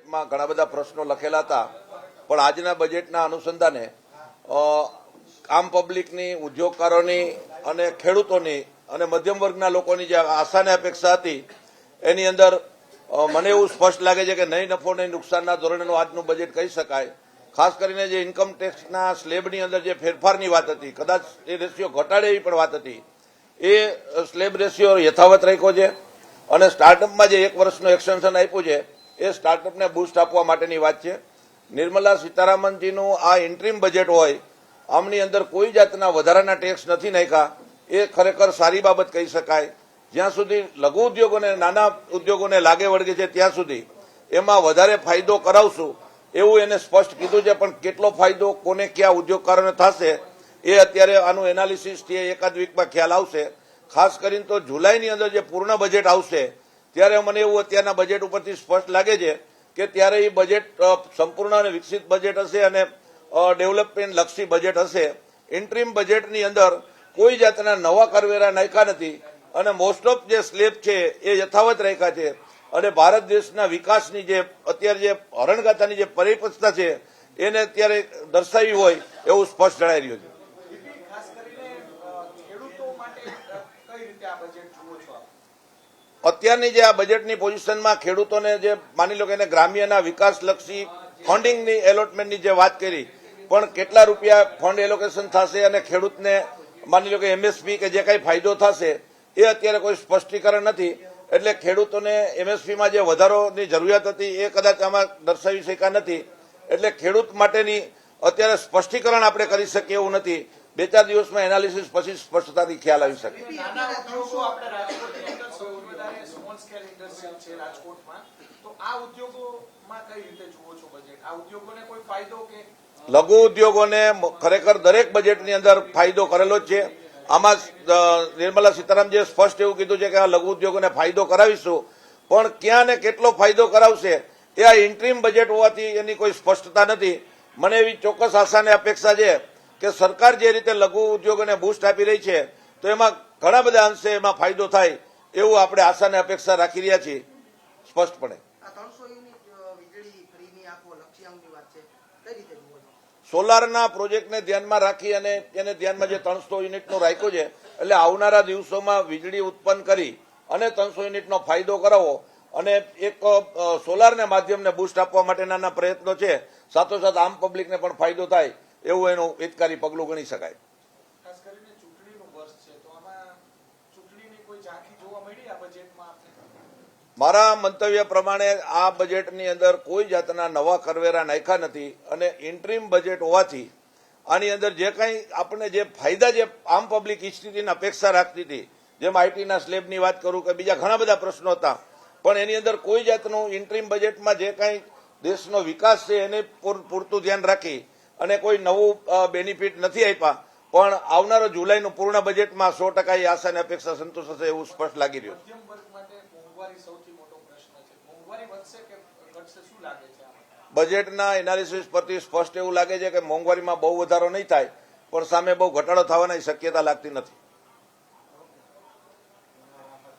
બજેટમાં ઘણા બધા પ્રશ્નો લખેલા હતા, પણ આજના બજેટના અનુસંધાને આમ પબ્લિકની, ઉદ્યોગકારોની અને ખેડૂતોની અને મધ્યમ વર્ગના લોકોની જે આશા અને અપેક્ષા હતી એની અંદર મને એવું સ્પષ્ટ લાગે છે કે નહીં નફો નહીં નુકસાનના ધોરણેનું આજનું બજેટ કહી શકાય. ખાસ કરીને જે ઇન્કમ ટેક્સના સ્લેબની અંદર જે ફેરફારની વાત હતી, કદાચ એ રેશિયો ઘટાડે એવી પણ વાત હતી, એ સ્લેબ રેશિયો યથાવત રાખ્યો છે અને સ્ટાર્ટઅપમાં જે 1 વર્ષનું એક્સટેન્શન આપ્યું છે એ સ્ટાર્ટઅપને બૂસ્ટ આપવા માટેની વાત છે. નિર્મલા સીતારામનજીનું આ ઇન્ટ્રીમ બજેટ હોય, આમની અંદર કોઈ જાતના વધારાના ટેક્સ નથી નાખ્યા, એ ખરેખર સારી બાબત કહી શકાય. જ્યાં સુધી લઘુ ઉદ્યોગોને, નાના ઉદ્યોગોને લાગે વળગે છે ત્યાં સુધી એમાં વધારે ફાયદો કરાવશું એવું એને સ્પષ્ટ કીધું છે. પણ કેટલો ફાયદો કોને કયા ઉદ્યોગકારોને થશે એ અત્યારે આનું એનાલિસિસથી એકાદ વીકમાં ખ્યાલ આવશે. ખાસ કરીને તો જુલાઈની અંદર જે પૂર્ણ બજેટ આવશે ત્યારે મને એવું અત્યારના બજેટ ઉપરથી સ્પષ્ટ લાગે છે કે ત્યારે એ બજેટ સંપૂર્ણ અને વિકસિત બજેટ હશે અને ડેવલપમેન્ટ લક્ષી બજેટ હશે. ઇન્ટ્રીમ બજેટની અંદર કોઈ જાતના નવા કરવેરા નાખ્યા નથી અને મોસ્ટ ઓફ જે સ્લેબ છે એ યથાવત રાખ્યા છે અને ભારત દેશના વિકાસની જે અત્યારે જે હરણગાથાની જે પરિપસ્થા છે એને અત્યારે દર્શાવી હોય એવું સ્પષ્ટ જણાઈ રહ્યું છે. અત્યારની જે આ બજેટની પોઝિશનમાં ખેડૂતોને જે માની લો કે એને ગ્રામ્યના વિકાસલક્ષી ફંડિંગની એલોટમેન્ટની જે વાત કરી, પણ કેટલા રૂપિયા ફંડ એલોકેશન થશે અને ખેડૂતને માની લો કે એમએસપી કે જે કંઈ ફાયદો થશે એ અત્યારે કોઈ સ્પષ્ટીકરણ નથી. એટલે ખેડૂતોને એમએસપીમાં જે વધારોની જરૂરિયાત હતી એ કદાચ આમાં દર્શાવી શક્યા નથી. એટલે ખેડૂત માટેની અત્યારે સ્પષ્ટીકરણ આપણે કરી શકીએ એવું નથી. 2-4 દિવસમાં એનાલિસિસ પછી સ્પષ્ટતાથી ખ્યાલ આવી શકે. લઘુ ઉદ્યોગોને ખરેખર દરેક બજેટની અંદર ફાયદો કરેલો જ છે. આમાં નિર્મલા સીતારામનજીએ સ્પષ્ટ એવું કીધું છે કે આ લઘુ ઉદ્યોગોને ફાયદો કરાવીશું, પણ ક્યાં ને કેટલો ફાયદો કરાવશે એ આ ઇન્ટ્રીમ બજેટ હોવાથી એની કોઈ સ્પષ્ટતા નથી. મને એવી ચોક્કસ આશા અને અપેક્ષા છે કે સરકાર જે રીતે લઘુ ઉદ્યોગોને બૂસ્ટ આપી રહી છે તો એમાં ઘણા બધા અંશે એમાં ફાયદો થાય એવું આપણે આશા અને અપેક્ષા રાખી રહ્યા છીએ. સ્પષ્ટપણે સોલારના પ્રોજેક્ટને ધ્યાનમાં રાખી અને એને ધ્યાનમાં જે 300 યુનિટનું રાખ્યું છે એટલે આવનારા દિવસોમાં વીજળી ઉત્પન્ન કરી અને 300 યુનિટનો ફાયદો કરાવો અને એક સોલારને માધ્યમને બૂસ્ટ આપવા માટેના પ્રયત્નો છે. સાથોસાથ આમ પબ્લિકને પણ ફાયદો થાય એવું એનું હિતકારી પગલું ગણી શકાય. મારા મંતવ્ય પ્રમાણે આ બજેટની અંદર કોઈ જાતના નવા કરવેરા નાખ્યા નથી અને ઇન્ટ્રીમ બજેટ હોવાથી આની અંદર જે કંઈ આપણે જે ફાયદા જે આમ પબ્લિક ઈચ્છતી હતી અપેક્ષા રાખતી હતી, જેમ આઈટીના સ્લેબની વાત કરું કે બીજા ઘણા બધા પ્રશ્નો હતા, પણ એની અંદર કોઈ જાતનું ઇન્ટ્રીમ બજેટમાં જે કંઈ દેશનો વિકાસ છે એને પૂરતું ધ્યાન રાખી અને કોઈ નવું બેનિફિટ નથી આપ્યા. પણ આવનારો જુલાઈનું પૂર્ણ બજેટમાં 100% એ આશા અને અપેક્ષા સંતોષ હશે એવું સ્પષ્ટ લાગી રહ્યું છે. બજેટના એનાલિસિસ પરથી સ્પષ્ટ એવું લાગે છે કે મોંઘવારીમાં બહુ વધારો નહીં થાય, પણ સામે બહુ ઘટાડો થવાની શક્યતા લાગતી નથી.